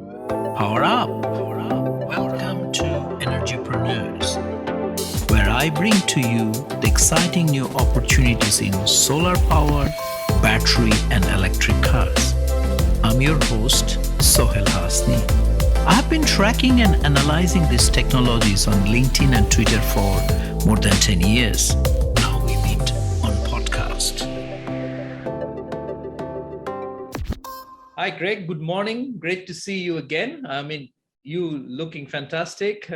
Power up. Welcome to Energypreneurs, where I bring to you the exciting new opportunities in solar power, battery, and electric cars. I'm your host, Sohel Hasni. I have been tracking and analyzing these technologies on LinkedIn and Twitter for more than 10 years. Now we meet on podcast. Hi, Greg. Good morning. Great to see you again. You looking fantastic.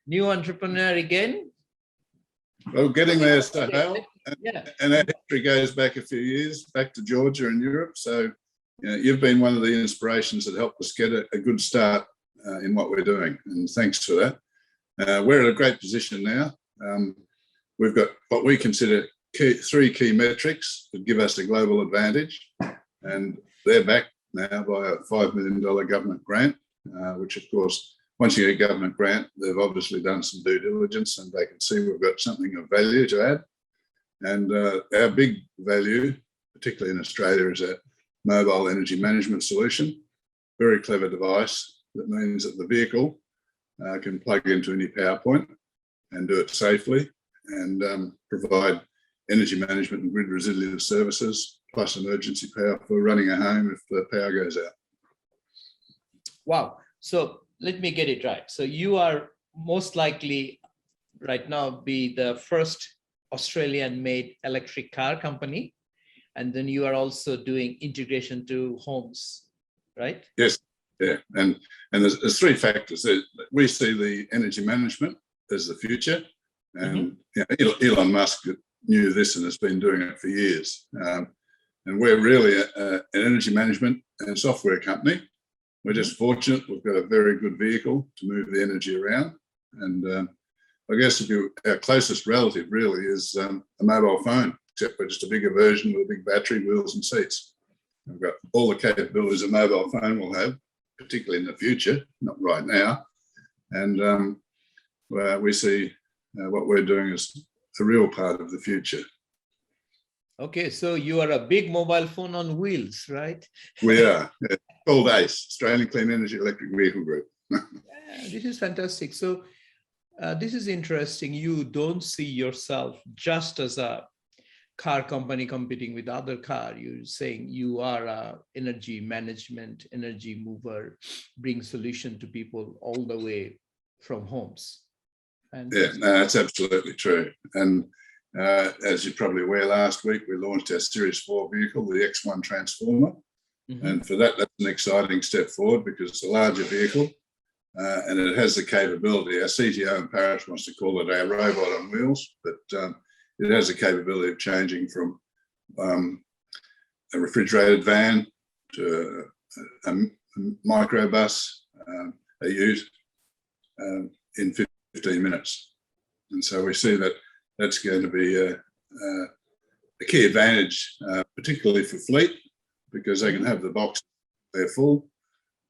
New entrepreneur again. Well, getting there, Sohail. Yeah. And our history goes back a few years, back to Georgia and Europe. So you've been one of the inspirations that helped us get a good start in what we're doing. And thanks for that. We're at a great position now. We've got what we consider three key metrics that give us a global advantage. And they're backed now by a $5 million government grant, which, of course, once you get a government grant, they've obviously done some due diligence and they can see we've got something of value to add. And our big value, particularly in Australia, is a mobile energy management solution. Very clever device that means that the vehicle can plug into any power point and do it safely and provide energy management and grid resilient services, plus emergency power for running a home if the power goes out. Wow. So let me get it right. So you are most likely right now be the first Australian-made electric car company. And then you are also doing integration to homes, right? Yes. Yeah. And there's three factors. We see the energy management as the future. And Elon Musk knew this and has been doing it for years. And we're really an energy management and software company. We're just fortunate we've got a very good vehicle to move the energy around. And I guess our closest relative really is a mobile phone, except we're just a bigger version with a big battery, wheels and seats. We've got all the capabilities a mobile phone will have, particularly in the future, not right now. And we see what we're doing as a real part of the future. Okay, so you are a big mobile phone on wheels, right? We are. Yeah. Called ACE, Australian Clean Energy Electric Vehicle Group. Yeah, this is fantastic. So this is interesting. You don't see yourself just as a car company competing with other car. You're saying you are a energy management, energy mover, bring solution to people all the way from homes. Yeah, no, that's absolutely true. And as you're probably aware, last week we launched our Series 4 vehicle, the X1 Transformer. And for that's an exciting step forward because it's a larger vehicle and it has the capability. Our CTO in Paris wants to call it our robot on wheels, but it has the capability of changing from a refrigerated van to a microbus, a ute, in 15 minutes. And so we see that that's going to be a key advantage, particularly for fleet, because they can have the box they're full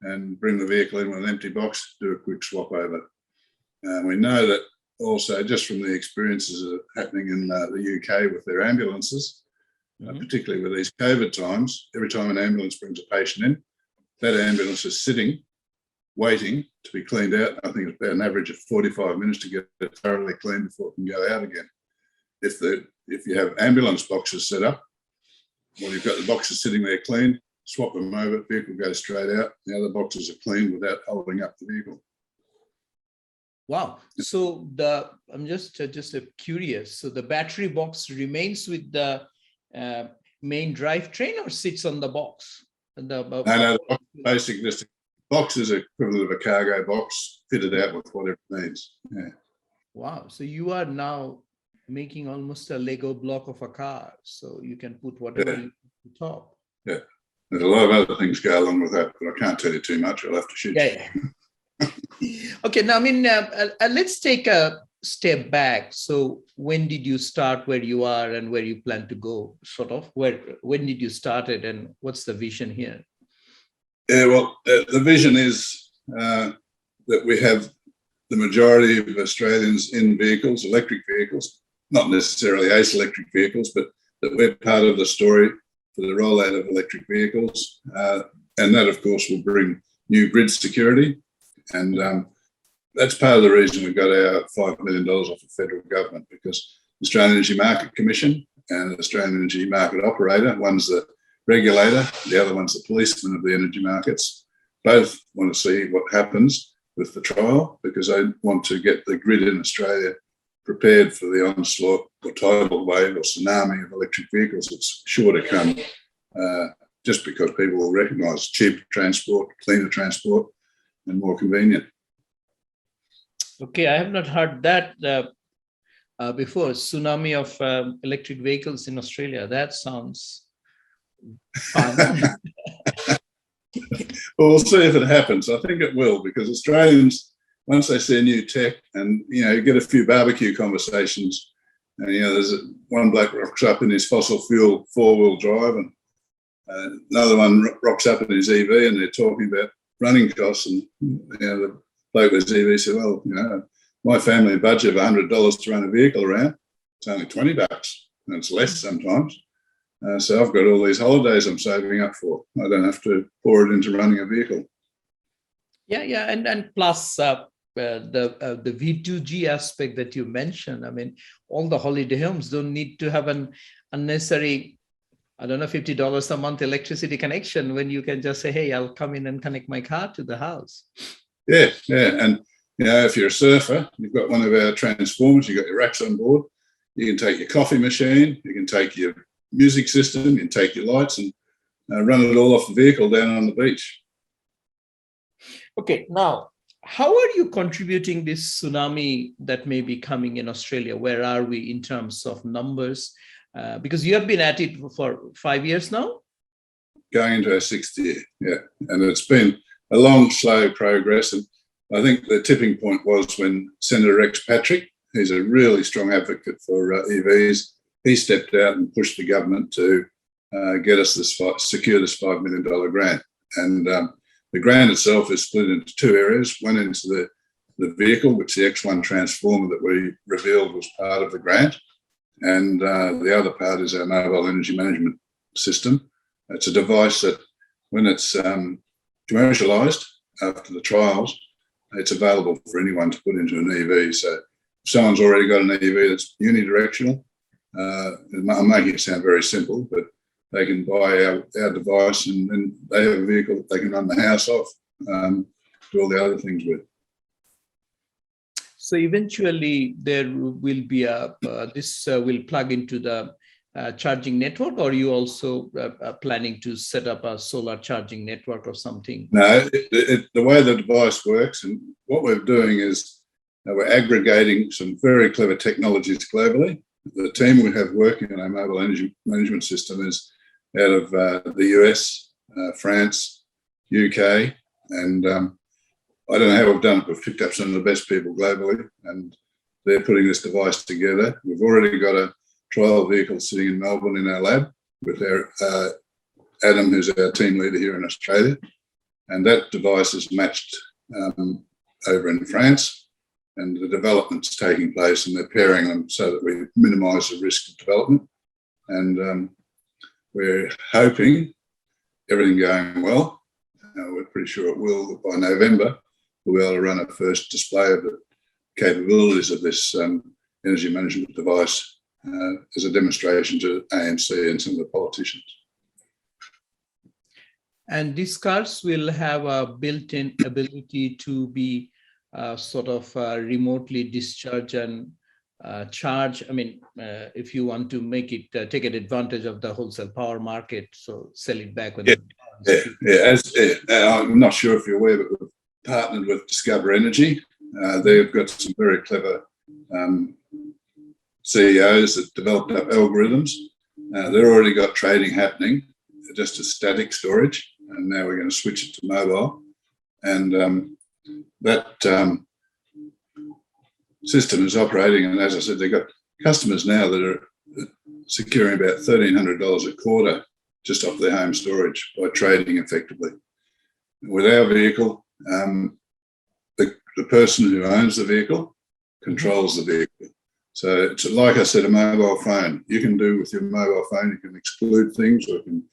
and bring the vehicle in with an empty box, do a quick swap over. We know that also just from the experiences that are happening in the UK with their ambulances, particularly with these COVID times, every time an ambulance brings a patient in, that ambulance is sitting, waiting to be cleaned out. I think it's about an average of 45 minutes to get it thoroughly cleaned before it can go out again. If you have ambulance boxes set up, well, you've got the boxes sitting there clean, swap them over, vehicle goes straight out. The other boxes are clean without holding up the vehicle. Wow. So I'm just curious. So the battery box remains with the main drivetrain or sits on the box? No, the box, basically just box is equivalent of a cargo box fitted out with whatever it needs. Yeah. Wow. So you are now making almost a Lego block of a car. So you can put whatever you want on top. Yeah. There's a lot of other things go along with that, but I can't tell you too much. I'll have to shoot you. Okay. Now, let's take a step back. So when did you start where you are and where you plan to go, sort of? When did you start it and what's the vision here? Yeah, well, the vision is that we have the majority of Australians in vehicles, electric vehicles, not necessarily ACE electric vehicles, but that we're part of the story for the rollout of electric vehicles. And that, of course, will bring new grid security. And that's part of the reason we got our $5 million off the federal government, because the Australian Energy Market Commission and the Australian Energy Market Operator, one's the regulator, the other one's the policeman of the energy markets, both want to see what happens with the trial, because they want to get the grid in Australia prepared for the onslaught or tidal wave or tsunami of electric vehicles that's sure to come, just because people will recognise cheaper transport, cleaner transport, and more convenient. Okay, I have not heard that before. Tsunami of electric vehicles in Australia. That sounds fun. Well, we'll see if it happens. I think it will, because Australians, once they see new tech, and you get a few barbecue conversations, and there's one bloke rocks up in his fossil fuel 4-wheel drive, and another one rocks up in his EV, and they're talking about running costs, and the bloke with his EV said, well, my family budget of $100 to run a vehicle around, it's only $20, and it's less sometimes. So I've got all these holidays I'm saving up for. I don't have to pour it into running a vehicle. Yeah, and plus the V2G aspect that you mentioned. I mean, all the holiday homes don't need to have an unnecessary, I don't know, $50 a month electricity connection, when you can just say, hey, I'll come in and connect my car to the house. Yeah, and if you're a surfer, you've got one of our transformers, you've got your racks on board, you can take your coffee machine, you can take your music system, you can take your lights, and run it all off the vehicle down on the beach. Okay, now, how are you contributing this tsunami that may be coming in Australia? Where are we in terms of numbers? Because you have been at it for 5 years now? Going into our 6th year, yeah. And it's been a long, slow progress. And I think the tipping point was when Senator Rex Patrick, who's a really strong advocate for EVs, he stepped out and pushed the government to get us secure this $5 million grant. And the grant itself is split into 2 areas, one into the vehicle, which the X1 transformer that we revealed was part of the grant. And the other part is our mobile energy management system. It's a device that, when it's commercialised after the trials, it's available for anyone to put into an EV. So if someone's already got an EV that's unidirectional, I'm making it sound very simple, but they can buy our device, and they have a vehicle that they can run the house off, do all the other things with. So eventually there will be this will plug into the charging network, or are you also planning to set up a solar charging network or something? No, the way the device works, and what we're doing is we're aggregating some very clever technologies globally. The team we have working on our mobile energy management system is out of the US, France, UK, and I don't know how we've done it. We've picked up some of the best people globally, and they're putting this device together. We've already got a trial vehicle sitting in Melbourne in our lab with our Adam, who's our team leader here in Australia, and that device is matched over in France, and the development's taking place, and they're pairing them so that we minimise the risk of development. And we're hoping, everything going well, we're pretty sure it will, that by November we'll be able to run a first display of the capabilities of this energy management device as a demonstration to AMC and some of the politicians. And these cars will have a built-in ability to be remotely discharge and charge. I mean, if you want to make it take advantage of the wholesale power market, so sell it back when. I'm not sure if you're aware, but we've partnered with Discover Energy. They've got some very clever CEOs that developed up algorithms. They've already got trading happening, just as static storage, and now we're going to switch it to mobile. And that system is operating, and as I said, they've got customers now that are securing about $1,300 a quarter just off their home storage by trading effectively. With our vehicle, the person who owns the vehicle controls the vehicle. So it's like I said, a mobile phone. You can do with your mobile phone, you can exclude things or you can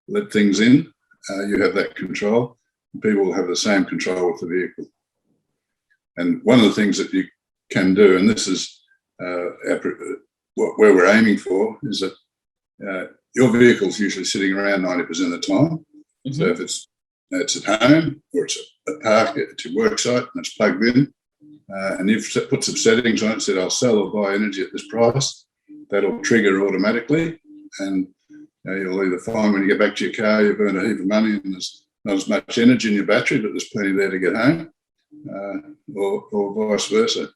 let things in. You have that control. people will have the same control with the vehicle. And one of the things that you can do, and this is where we're aiming for, is that your vehicle's usually sitting around 90% of the time. Mm-hmm. So if it's at home or it's at park, at your work site, and it's plugged in, and you've put some settings on it, said I'll sell or buy energy at this price, that'll trigger automatically, and you'll either find when you get back to your car you burn a heap of money and there's not as much energy in your battery, but there's plenty there to get home, or vice versa.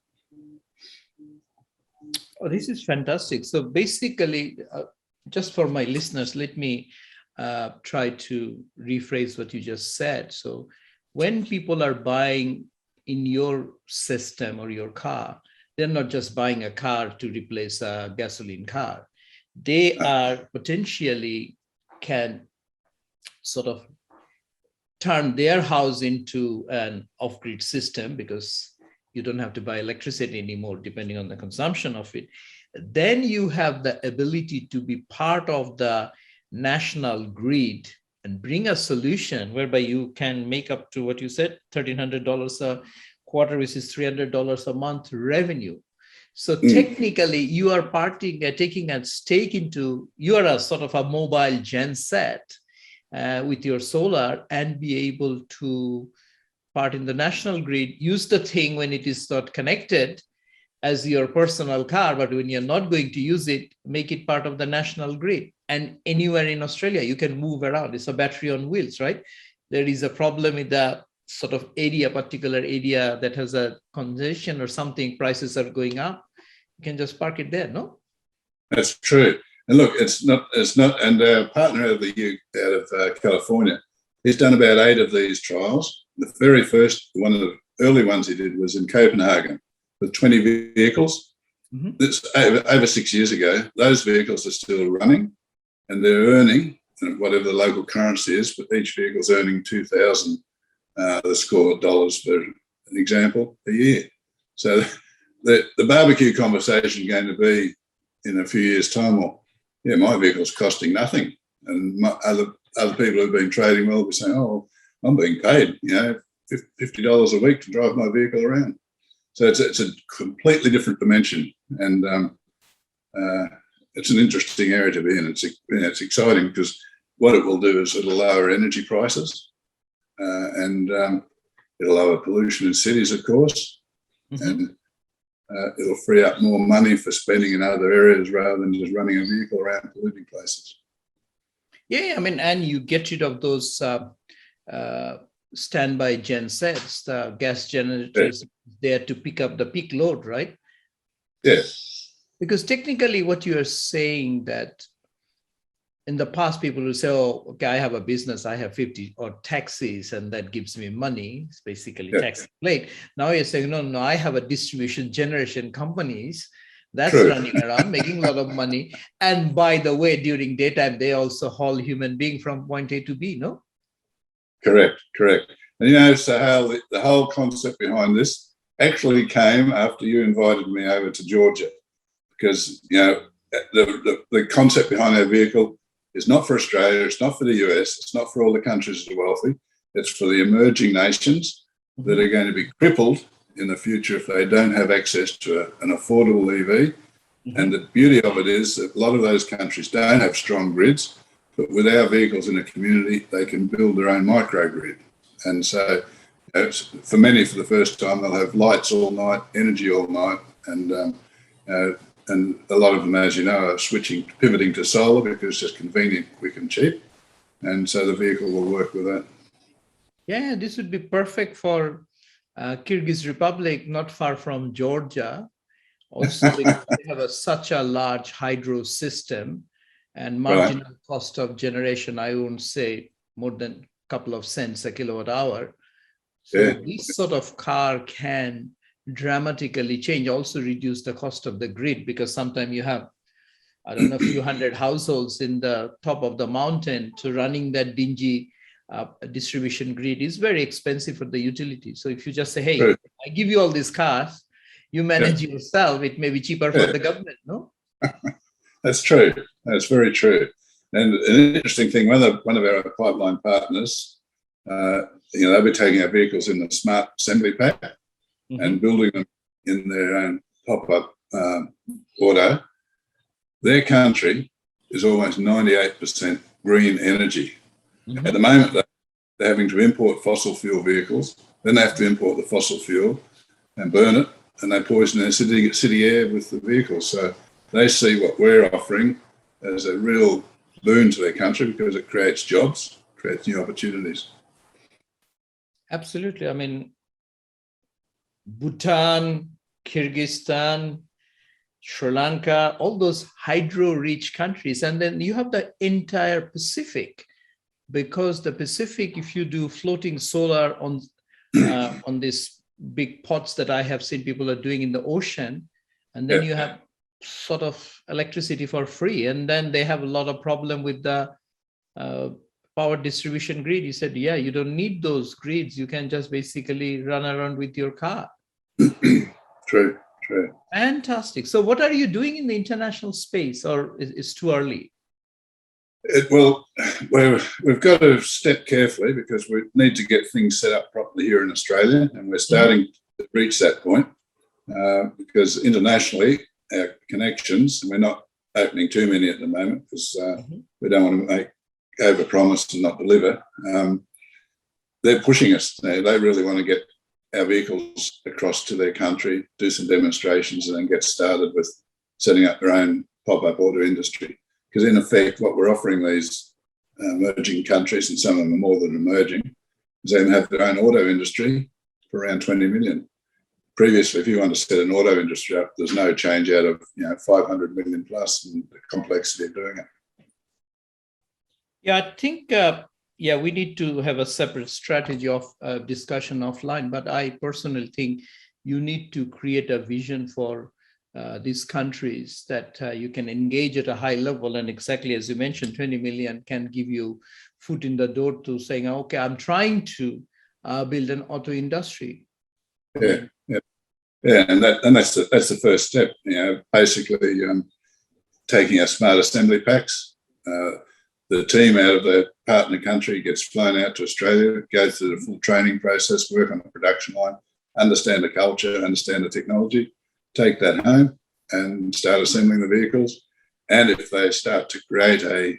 Oh, this is fantastic. So basically, just for my listeners, let me try to rephrase what you just said. So when people are buying in your system or your car, they're not just buying a car to replace a gasoline car. They are potentially can sort of turn their house into an off-grid system because you don't have to buy electricity anymore, depending on the consumption of it. Then you have the ability to be part of the national grid and bring a solution whereby you can make up to what you said, $1,300 a quarter, which is $300 a month revenue. So technically you are taking a stake into, you are a sort of a mobile gen set with your solar and be able to part in the national grid, use the thing when it is not connected as your personal car, but when you're not going to use it, make it part of the national grid. And anywhere in Australia, you can move around. It's a battery on wheels, right? There is a problem with the sort of particular area that has a congestion or something, prices are going up. You can just park it there, no? That's true. And look, it's not, and our partner out of California, he's done about 8 of these trials. The very first, one of the early ones he did was in Copenhagen with 20 vehicles. Mm-hmm. This over 6 years ago. Those vehicles are still running and they're earning whatever the local currency is, but each vehicle's earning 2,000, let's call it dollars for an example, a year. So the barbecue conversation is going to be in a few years' time, well, yeah, my vehicle's costing nothing. And other people who've been trading will be saying, oh, I'm being paid, $50 a week to drive my vehicle around. So it's a completely different dimension, and it's an interesting area to be in. It's exciting because what it will do is it'll lower energy prices, and it'll lower pollution in cities, of course, mm-hmm. and it'll free up more money for spending in other areas rather than just running a vehicle around polluting places. Yeah, I mean, and you get rid of those standby gen sets, the gas generators there to pick up the peak load, right? Yes. Because technically what you are saying that in the past people will say, oh, okay, I have a business, I have 50 or taxis and that gives me money. It's basically tax plate. Now you're saying, no, I have a distribution generation companies that's running around making a lot of money. And by the way, during daytime, they also haul human being from point A to B, no? Correct. And so the whole concept behind this actually came after you invited me over to Georgia, because the concept behind our vehicle is not for Australia, it's not for the US, it's not for all the countries that are wealthy, it's for the emerging nations that are going to be crippled in the future if they don't have access to an affordable EV. Mm-hmm. And the beauty of it is that a lot of those countries don't have strong grids, but with our vehicles in a community, they can build their own microgrid. And so for many, for the first time, they'll have lights all night, energy all night, and a lot of them, as you know, are pivoting to solar because it's just convenient, quick and cheap. And so the vehicle will work with that. Yeah, this would be perfect for Kyrgyz Republic, not far from Georgia. Also, because they have such a large hydro system and marginal cost of generation, I won't say more than a couple of cents a kilowatt hour. So this sort of car can dramatically change, also reduce the cost of the grid, because sometimes you have, I don't know, a few hundred households in the top of the mountain, so running that dingy distribution grid is very expensive for the utility. So if you just say, hey, I give you all these cars, you manage yourself, it may be cheaper for the government, no? That's true. That's very true. And an interesting thing, one of our pipeline partners, they'll be taking our vehicles in the smart assembly pack and building them in their own pop-up auto. Their country is almost 98% green energy. At the moment, they're having to import fossil fuel vehicles, then they have to import the fossil fuel and burn it, and they poison their city air with the vehicles. So they see what we're offering as a real boon to their country because it creates jobs, creates new opportunities. Absolutely. I mean, Bhutan, Kyrgyzstan, Sri Lanka, all those hydro-rich countries. And then you have the entire Pacific, because the Pacific, if you do floating solar on these big pots that I have seen people are doing in the ocean, and then you have sort of electricity for free. And then they have a lot of problem with the power distribution grid. You said, yeah, you don't need those grids. You can just basically run around with your car. True. Fantastic. So what are you doing in the international space, or is too early? Well, we've got to step carefully because we need to get things set up properly here in Australia, and we're starting to reach that point because internationally, our connections, and we're not opening too many at the moment because we don't want to make overpromise and not deliver. They're pushing us. They really want to get our vehicles across to their country, do some demonstrations, and then get started with setting up their own pop-up auto industry. Because in effect, what we're offering these emerging countries, and some of them are more than emerging, is they have their own auto industry for around 20 million. Previously, if you want to set an auto industry up, there's no change out of 500 million plus, and the complexity of doing it. Yeah, I think we need to have a separate strategy of discussion offline. But I personally think you need to create a vision for these countries that you can engage at a high level. And exactly as you mentioned, 20 million can give you foot in the door to saying, okay, I'm trying to build an auto industry. Yeah, and that's the first step. Basically taking our smart assembly packs. The team out of the partner country gets flown out to Australia, go through the full training process, work on the production line, understand the culture, understand the technology, take that home and start assembling the vehicles. And if they start to create a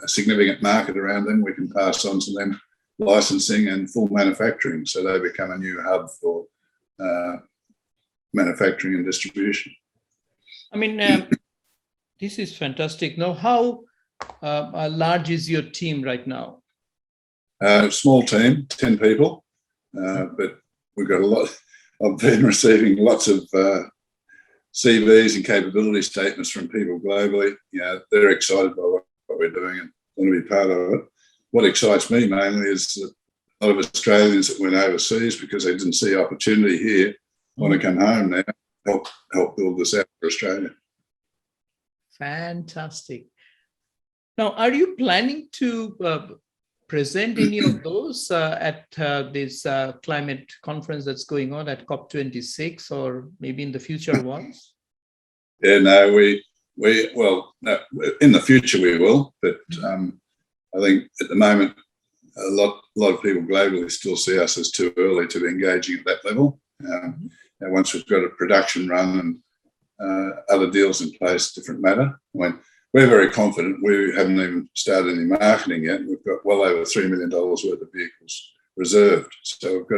significant market around them, we can pass on to them licensing and full manufacturing. So they become a new hub for manufacturing and distribution. I mean, this is fantastic. Now, how large is your team right now? Small team, 10 people, but we've got a lot. I've been receiving lots of CVs and capability statements from people globally. They're excited by what we're doing and want to be part of it. What excites me mainly is that a lot of Australians that went overseas because they didn't see opportunity here want to come home now, help build this out for Australia. Fantastic. Now, are you planning to present any of those at this climate conference that's going on at COP26 or maybe in the future ones? Yeah, no, no, in the future we will, but I think at the moment a lot of people globally still see us as too early to be engaging at that level. And once we've got a production run and other deals in place, different matter. We're very confident. We haven't even started any marketing yet. We've got well over $3 million worth of vehicles reserved. So we've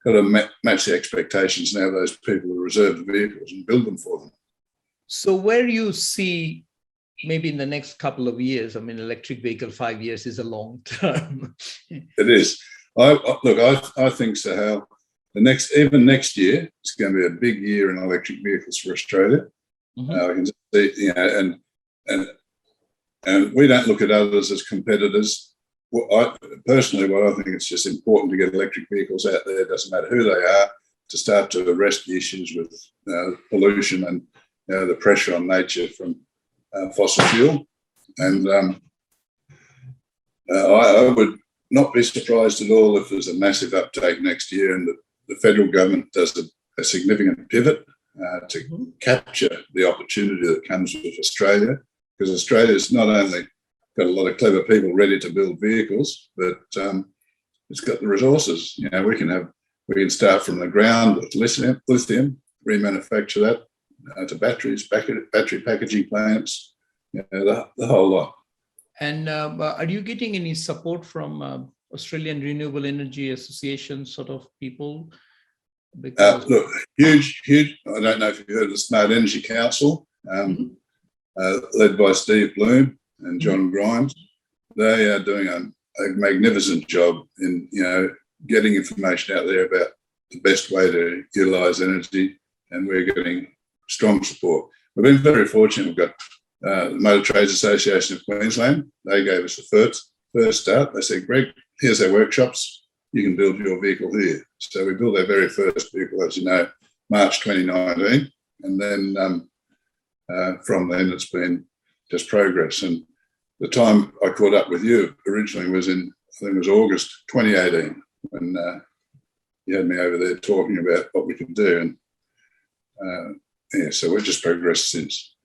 got to match the expectations now of those people who reserve the vehicles and build them for them. So where you see maybe in the next couple of years, I mean, electric vehicle 5 years is a long term. It is. I think so, Hal. Even next year, it's going to be a big year in electric vehicles for Australia. I can see, and we don't look at others as competitors. Personally, I think it's just important to get electric vehicles out there. It doesn't matter who they are, to start to arrest the issues with pollution and the pressure on nature from fossil fuel. And I would not be surprised at all if there's a massive uptake next year and the federal government does a significant pivot to capture the opportunity that comes with Australia, because Australia's not only got a lot of clever people ready to build vehicles, but it's got the resources. You know, we can start from the ground with lithium, remanufacture that to batteries, battery packaging plants, you know, the whole lot. And are you getting any support from Australian Renewable Energy Association sort of people? Because look, huge. I don't know if you've heard of the Smart Energy Council, led by Steve Bloom and John Grimes. They are doing a magnificent job in, you know, getting information out there about the best way to utilise energy, and we're getting strong support. We've been very fortunate. We've got the Motor Trades Association of Queensland. They gave us the first start. They said, Greg, here's our workshops. You can build your vehicle here. So we built our very first vehicle, as you know, March 2019. And then from then it's been just progress. And the time I caught up with you originally was in, I think it was August 2018, when you had me over there talking about what we could do. And so we've just progressed since.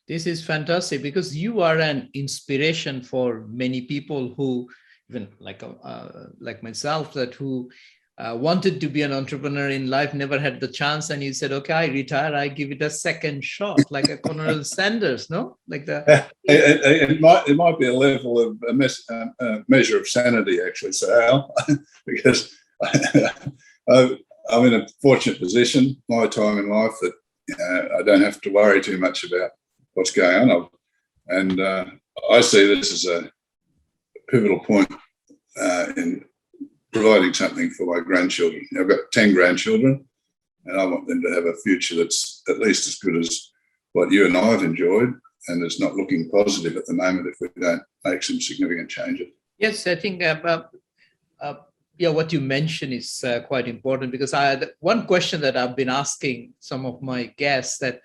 This is fantastic, because you are an inspiration for many people who, even like myself, that who wanted to be an entrepreneur in life, never had the chance, and you said, okay, I retire, I give it a second shot, like a Colonel Sanders, no? Like the it might be a level of a measure of sanity, actually, Sal, because I'm in a fortunate position, my time in life, that I don't have to worry too much about what's going on. And I see this as a pivotal point in providing something for my grandchildren. I've got 10 grandchildren, and I want them to have a future that's at least as good as what you and I have enjoyed, and it's not looking positive at the moment if we don't make some significant changes. Yes, I think what you mentioned is quite important, because I had one question that I've been asking some of my guests, that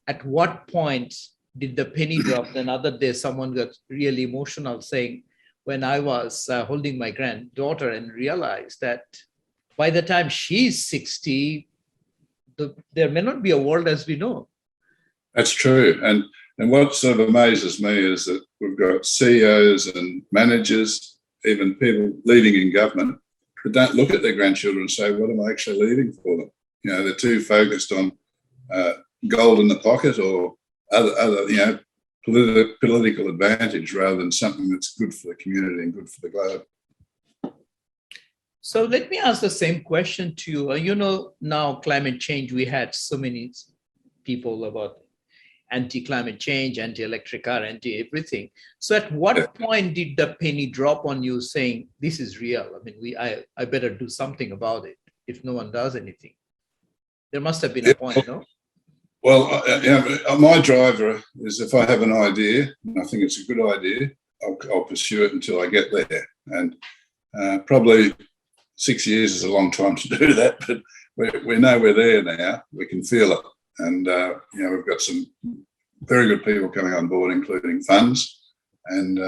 at what point did the penny drop? The other day, someone got really emotional saying, when I was holding my granddaughter and realized that by the time she's 60, there may not be a world as we know. That's true. And what sort of amazes me is that we've got CEOs and managers, even people leading in government, who don't look at their grandchildren and say, what am I actually leaving for them? You know, they're too focused on gold in the pocket or other you know, political advantage, rather than something that's good for the community and good for the globe. So let me ask the same question to you. You know, now climate change, we had so many people about anti-climate change, anti-electric car, anti-everything. So at what point did the penny drop on you saying, this is real? I mean, I better do something about it if no one does anything? There must have been a point, no? Well, my driver is, if I have an idea, and I think it's a good idea, I'll pursue it until I get there. And probably 6 years is a long time to do that, but we know we're there now. We can feel it. And, you know, we've got some very good people coming on board, including funds. And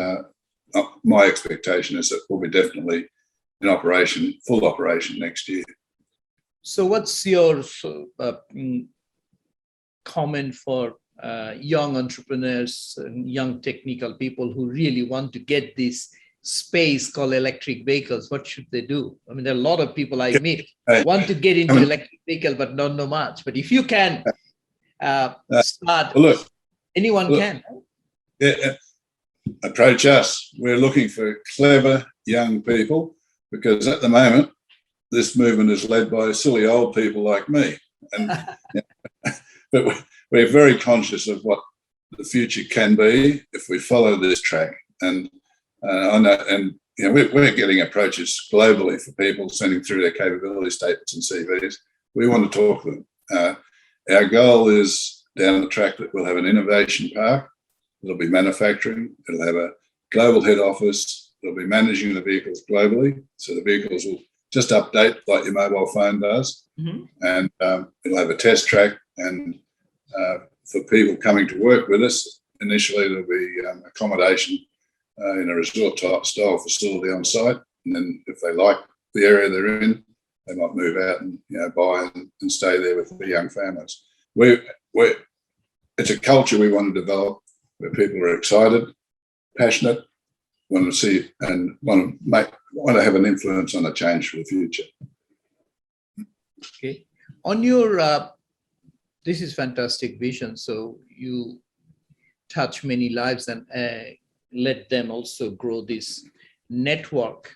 my expectation is that we'll be definitely in operation, full operation next year. So what's your comment for young entrepreneurs and young technical people who really want to get this space called electric vehicles? What should they do? I mean, there are a lot of people I meet want to get into electric vehicle, but don't know much. But if you can start, anyone can. Yeah, approach us. We're looking for clever young people, because at the moment, this movement is led by silly old people like me. And but we're very conscious of what the future can be if we follow this track. And I know, and you know, we're getting approaches globally for people sending through their capability statements and CVs. We want to talk to them. Our goal is down the track that we'll have an innovation park. It'll be manufacturing. It'll have a global head office. It'll be managing the vehicles globally. So the vehicles will just update like your mobile phone does. Mm-hmm. And it'll have a test track. And for people coming to work with us, initially there'll be accommodation in a resort style facility on site. And then if they like the area they're in, they might move out and, you know, buy and stay there with the young families. It's a culture we want to develop where people are excited, passionate, want to see and want to have an influence on a change for the future. Okay. On your, this is fantastic vision. So you touch many lives and let them also grow this network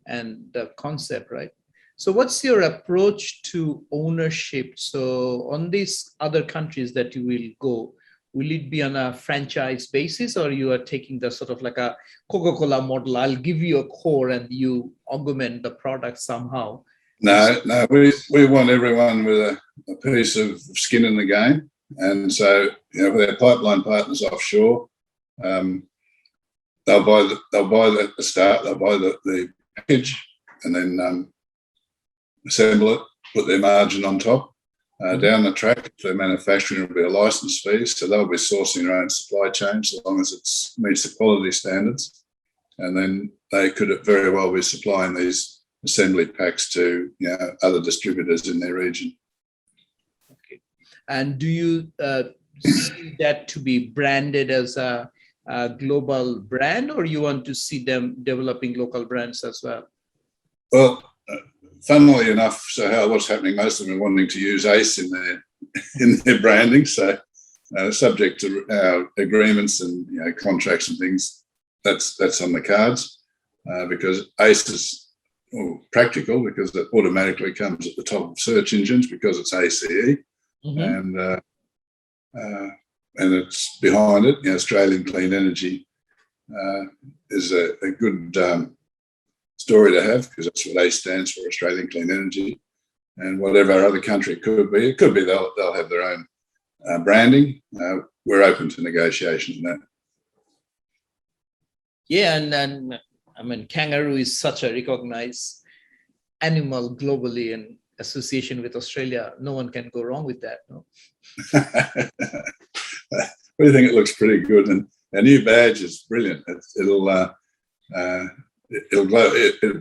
and the concept, right? So what's your approach to ownership? So on these other countries that you will go, will it be on a franchise basis, or you are taking the sort of like a Coca-Cola model? I'll give you a core and you augment the product somehow. No, we want everyone with a piece of skin in the game. And so, with our pipeline partners offshore, they'll buy at the start, they'll buy the package and then assemble it, put their margin on top. Down the track, if they're manufacturing, it'll be a license fee, so they'll be sourcing their own supply chain so long as it meets the quality standards. And then they could very well be supplying these assembly packs to other distributors in their region. Okay. And do you see that to be branded as a global brand, or you want to see them developing local brands as well? Well, funnily enough, what's happening, most of them are wanting to use ACE in their branding. So subject to our agreements and contracts and things, that's on the cards because ACE is practical because it automatically comes at the top of search engines because it's ACE. And it's behind it. Australian Clean Energy is a good story to have because that's what ACE stands for, Australian Clean Energy. And whatever other country it could be they'll have their own branding. We're open to negotiation on that. Yeah, and I mean, kangaroo is such a recognized animal globally in association with Australia. No one can go wrong with that. No? We think it looks pretty good, and our new badge is brilliant. It'll glow.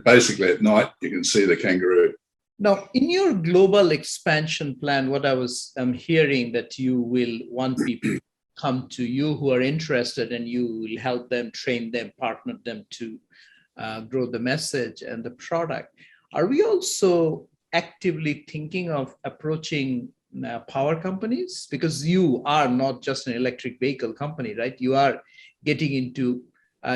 Basically, at night you can see the kangaroo. Now, in your global expansion plan, what I was hearing that you will want people come to you who are interested, and you will help them, train them, partner them to grow the message and the product. Are we also actively thinking of approaching power companies? Because you are not just an electric vehicle company, right? You are getting into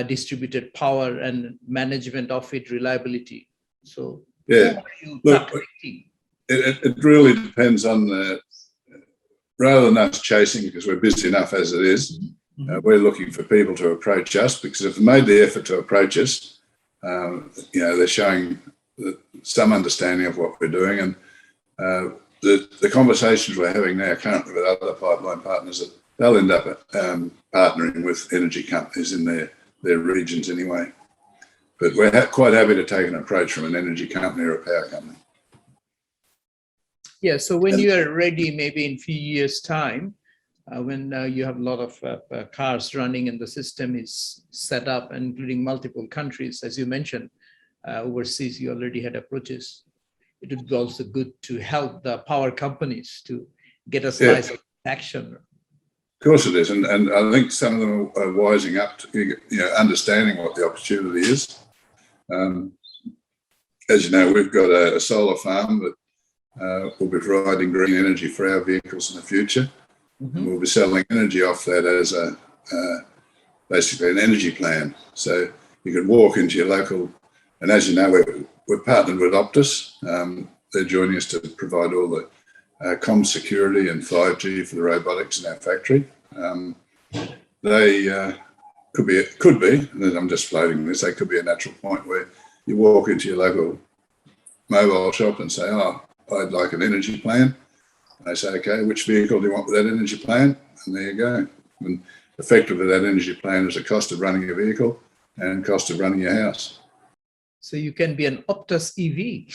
distributed power and management of it, reliability. So yeah, look, it really depends on rather than us chasing, because we're busy enough as it is. We're looking for people to approach us, because if they made the effort to approach us, they're showing some understanding of what we're doing. And the conversations we're having now currently with other pipeline partners, they'll end up partnering with energy companies in their regions anyway. But we're quite happy to take an approach from an energy company or a power company. Yeah, so when you are ready, maybe in a few years' time, when you have a lot of cars running and the system is set up, including multiple countries, as you mentioned, overseas, you already had approaches. It would be also good to help the power companies to get a slice of action. Of course it is, and I think some of them are wising up to understanding what the opportunity is. As you know, we've got a solar farm that will be providing green energy for our vehicles in the future. And we'll be selling energy off that as basically an energy plan. So you can walk into your local, and as you know, we're partnered with Optus. They're joining us to provide all the comm security and 5G for the robotics in our factory. They could be, and I'm just floating this, they could be a natural point where you walk into your local mobile shop and say, oh, I'd like an energy plan. They say, okay, which vehicle do you want with that energy plan? And there you go. And effectively, that energy plan is the cost of running your vehicle and cost of running your house. So you can be an Optus EV.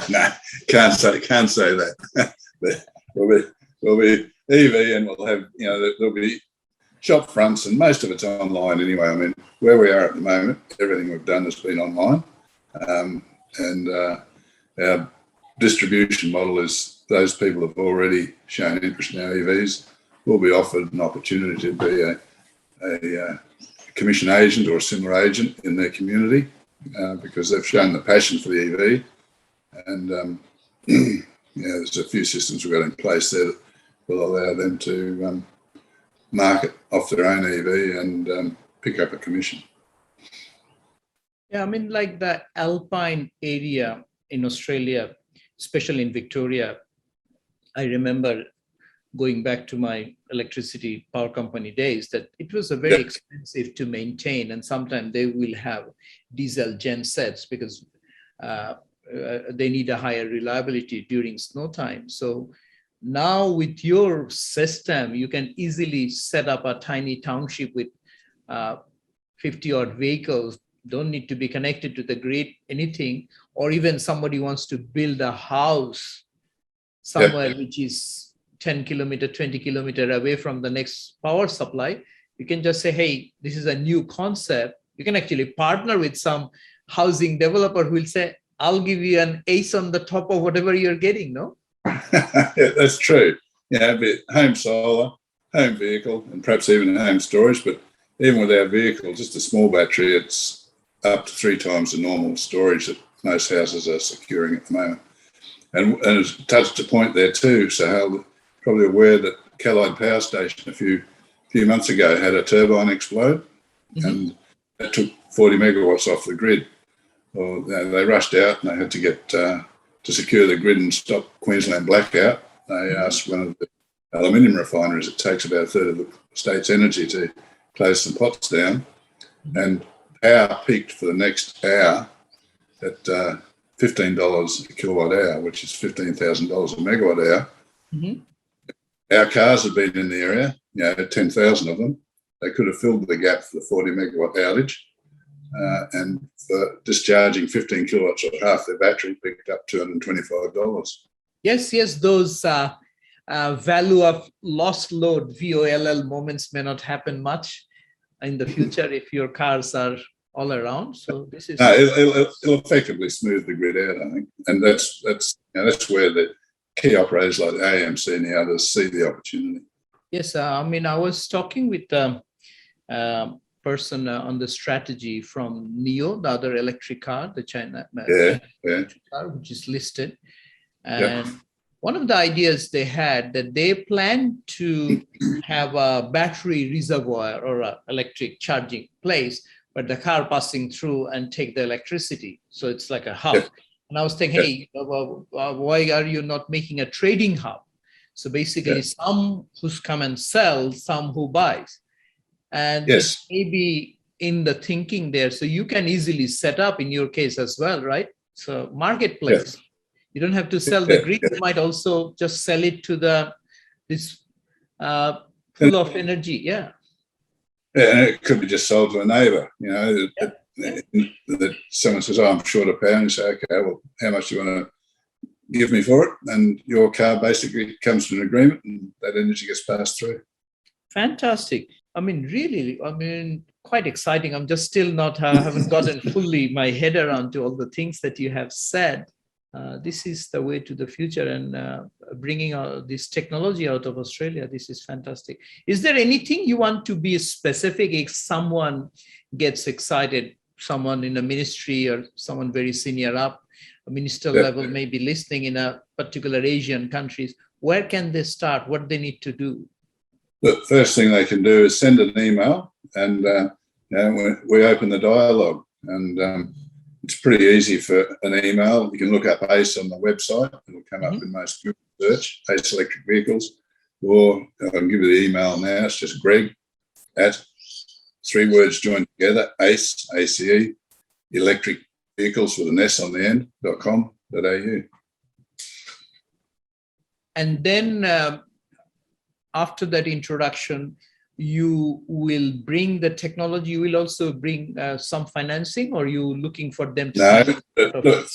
No, can't say that. we'll be EV, and we'll have, there'll be shop fronts, and most of it's online anyway. I mean, where we are at the moment, everything we've done has been online. And our distribution model is those people have already shown interest in our EVs will be offered an opportunity to be a commission agent or a similar agent in their community because they've shown the passion for the EV. And there's a few systems we've got in place there that will allow them to market off their own EV and pick up a commission. Yeah, I mean, like the Alpine area in Australia, especially in Victoria, I remember going back to my electricity power company days that it was a very expensive to maintain, and sometimes they will have diesel gen sets because they need a higher reliability during snow time. So now with your system, you can easily set up a tiny township with 50 odd vehicles, don't need to be connected to the grid, anything, or even somebody wants to build a house somewhere which is 10 kilometer, 20 kilometer away from the next power supply. You can just say, hey, this is a new concept. You can actually partner with some housing developer who will say, I'll give you an ace on the top of whatever you're getting, no? Yeah, that's true. Yeah, but home solar, home vehicle, and perhaps even home storage. But even with our vehicle, just a small battery, it's up to 3 times the normal storage that most houses are securing at the moment. And it's touched a point there too. So Hal, probably aware that Callide Power Station a few months ago had a turbine explode, and that took 40 megawatts off the grid. Well, they rushed out and they had to get to secure the grid and stop Queensland blackout. They asked one of the aluminium refineries, it takes about a third of the state's energy to close some pots down, and power peaked for the next hour at $15 a kilowatt hour, which is $15,000 a megawatt hour. Our cars have been in the area, 10,000 of them. They could have filled the gap for the 40 megawatt outage, and for discharging 15 kilowatts or half their battery picked up $225. Yes, those value of lost load, VOLL moments may not happen much in the future if your cars are all around. So this is it'll effectively smooth the grid out, I think, and that's where the key operators like AMC and the others see the opportunity. Yes, I mean, I was talking with a person on the strategy from NIO, the other electric car, the China electric car, which is listed, and one of the ideas they had that they plan to have a battery reservoir or an electric charging place, but the car passing through and take the electricity. So it's like a hub. And I was thinking, hey, why are you not making a trading hub? So basically some who come and sell, some who buys. And maybe in the thinking there, so you can easily set up in your case as well, right? So marketplace. You don't have to sell the grid. You might also just sell it to this pool of energy. Yeah, and it could be just sold to a neighbour. That someone says, "Oh, I'm short of power," and you say, "Okay, well, how much do you want to give me for it?" And your car basically comes to an agreement, and that energy gets passed through. Fantastic. I mean, really, quite exciting. I'm just still not haven't gotten fully my head around to all the things that you have said. This is the way to the future, and bringing this technology out of Australia. This is fantastic. Is there anything you want to be specific if someone gets excited, someone in a ministry or someone very senior up, a minister level, maybe listening in a particular Asian countries? Where can they start? What they need to do? The first thing they can do is send an email, and we open the dialogue, and it's pretty easy for an email. You can look up ACE on the website. It'll come up in most Google search, ACE Electric Vehicles. Or I can give you the email now. It's just Greg at 3 words joined together, ACE, ACE, Electric Vehicles with an S on the end, .com.au. And then after that introduction, you will bring the technology, you will also bring some financing, or you looking for them to? No, look,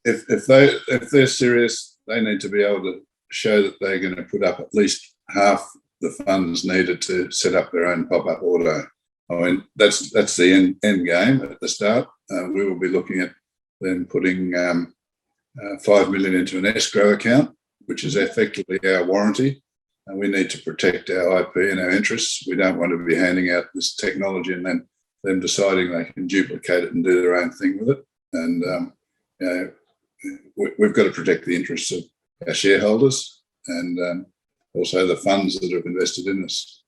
if they're serious, they need to be able to show that they're going to put up at least half the funds needed to set up their own pop-up auto. I mean, that's the end game at the start. We will be looking at them putting 5 million into an escrow account, which is effectively our warranty. And we need to protect our IP and our interests. We don't want to be handing out this technology and then them deciding they can duplicate it and do their own thing with it. And we've got to protect the interests of our shareholders and also the funds that have invested in us.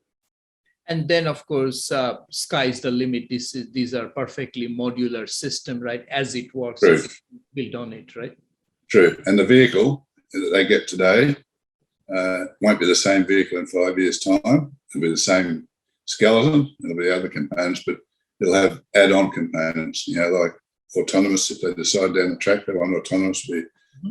And then, of course, sky's the limit. These are perfectly modular system, right? As it works, built on it, right? True. And the vehicle that they get today won't be the same vehicle in 5 years' time. It'll be the same skeleton. It'll be other components, but it'll have add-on components, like autonomous. If they decide down the track they want autonomous, be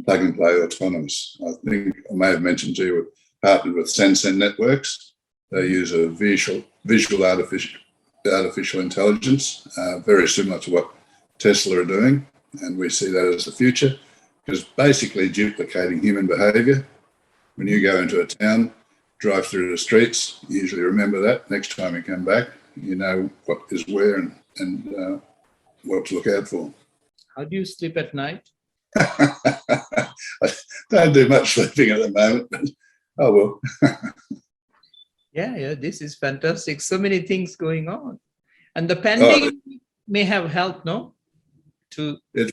plug and play autonomous. I think I may have mentioned to you, we're partnered with Sensen Networks. They use a visual artificial intelligence, very similar to what Tesla are doing. And we see that as the future, because basically duplicating human behaviour. When you go into a town, drive through the streets, you usually remember that. Next time you come back, you know what is where and what to look out for. How do you sleep at night? I don't do much sleeping at the moment, but oh well. Yeah, this is fantastic. So many things going on. And the pandemic may have helped, no? It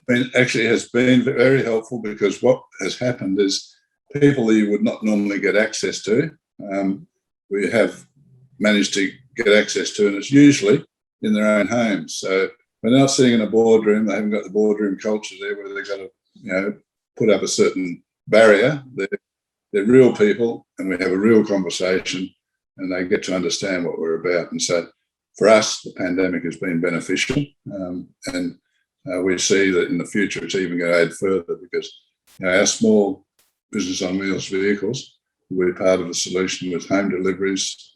has been very helpful, because what has happened is people that you would not normally get access to, we have managed to get access to, and it's usually in their own homes. So we're not sitting in a boardroom. They haven't got the boardroom culture there where they've got to, put up a certain barrier. They're real people, and we have a real conversation, and they get to understand what we're about. And so for us, the pandemic has been beneficial, and we see that in the future it's even going to add further, because our small business on wheels vehicles will be part of the solution with home deliveries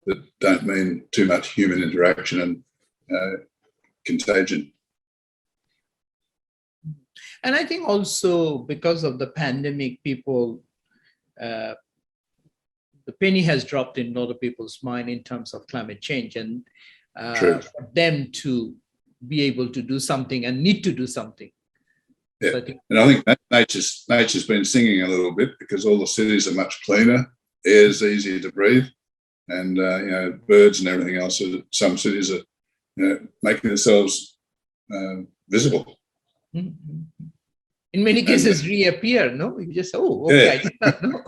that don't mean too much human interaction and contagion. And I think also because of the pandemic, people, the penny has dropped in a lot of people's mind in terms of climate change, and for them to be able to do something and need to do something. Yeah, so I think nature's been singing a little bit, because all the cities are much cleaner, air's easier to breathe, and birds and everything else. So some cities are making themselves visible. Mm-hmm. In many cases, reappear. No, you just okay. I did not know.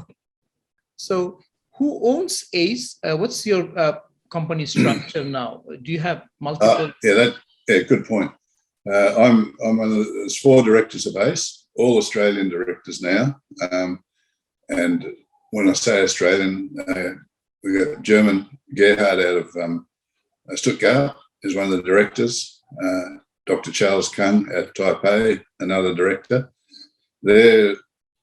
So, who owns ACE? What's your company structure now? Do you have multiple? Good point. I'm one of there's 4 directors of ACE, all Australian directors now. And when I say Australian, we got German Gerhard out of Stuttgart is one of the directors. Dr. Charles Kung at Taipei, another director. They're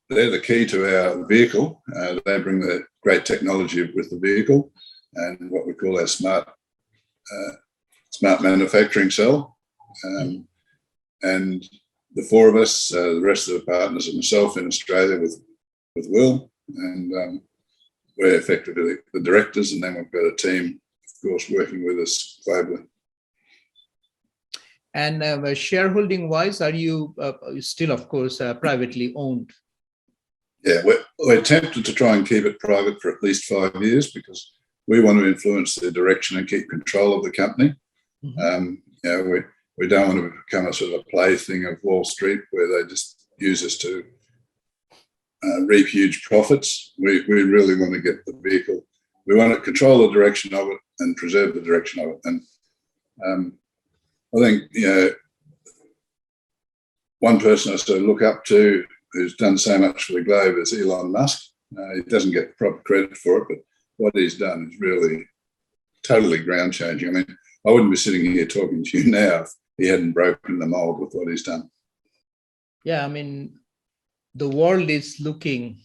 the key to our vehicle. They bring the great technology with the vehicle and what we call our smart manufacturing cell. And the 4 of us, the rest of the partners and myself in Australia with Will, and we're effectively the directors, and then we've got a team, of course, working with us globally. And shareholding-wise, are you still, of course, privately owned? Yeah, we're tempted to try and keep it private for at least 5 years, because we want to influence the direction and keep control of the company. Mm-hmm. We don't want to become a sort of a plaything of Wall Street where they just use us to reap huge profits. We really want to get the vehicle. We want to control the direction of it and preserve the direction of it. And I think, one person I sort of look up to who's done so much for the globe is Elon Musk. He doesn't get proper credit for it, but what he's done is really totally ground changing. I mean, I wouldn't be sitting here talking to you now if he hadn't broken the mold with what he's done. Yeah, I mean, the world is looking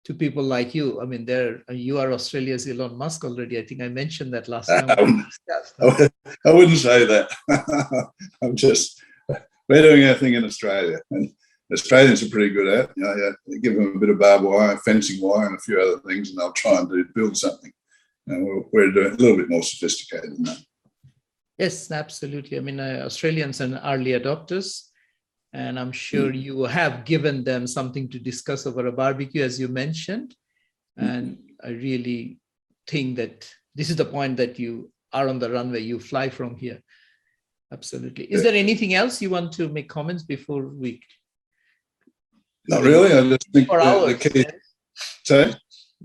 to people like you. I mean, you are Australia's Elon Musk already. I think I mentioned that last time. I wouldn't say that. We're doing our thing in Australia, and Australians are pretty good at it. You give them a bit of barbed wire, fencing wire, and a few other things, and they'll try and build something. And we're doing a little bit more sophisticated than that. Yes, absolutely. I mean, Australians are early adopters, and I'm sure you have given them something to discuss over a barbecue, as you mentioned. And I really think that this is the point that you are on the runway, you fly from here. Absolutely. Is there anything else you want to make comments before we? Not really. I just think for hours, the key. Sorry?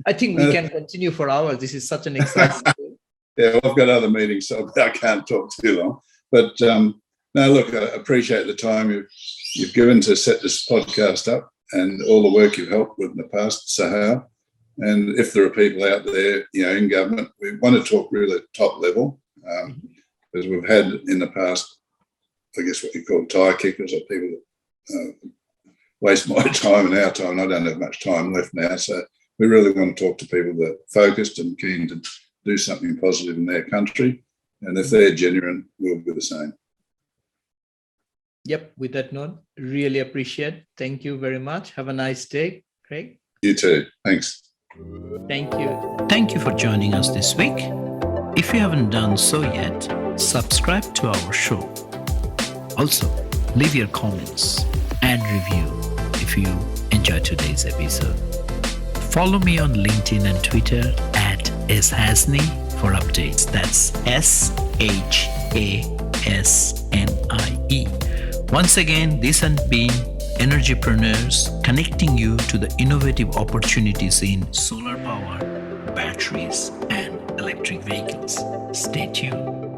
I think we can continue for hours. This is such an exciting thing. Yeah, well, I've got other meetings, so I can't talk too long. But no, look, I appreciate the time you've given to set this podcast up and all the work you've helped with in the past, Sahar. And if there are people out there, in government, we want to talk really at top level, because we've had in the past, I guess what you call tire kickers, or people that waste my time and our time. And I don't have much time left now, so we really want to talk to people that are focused and keen to do something positive in their country. And if they're genuine, we'll be the same. Yep. With that note, really appreciate. Thank you very much. Have a nice day, Craig. You too. Thanks. Thank you. Thank you for joining us this week. If you haven't done so yet, subscribe to our show. Also, leave your comments and review if you enjoyed today's episode. Follow me on LinkedIn and Twitter at @shasni for updates. That's SHASNIE. Once again, this has been Energypreneurs, connecting you to the innovative opportunities in solar power, batteries, and electric vehicles. Stay tuned.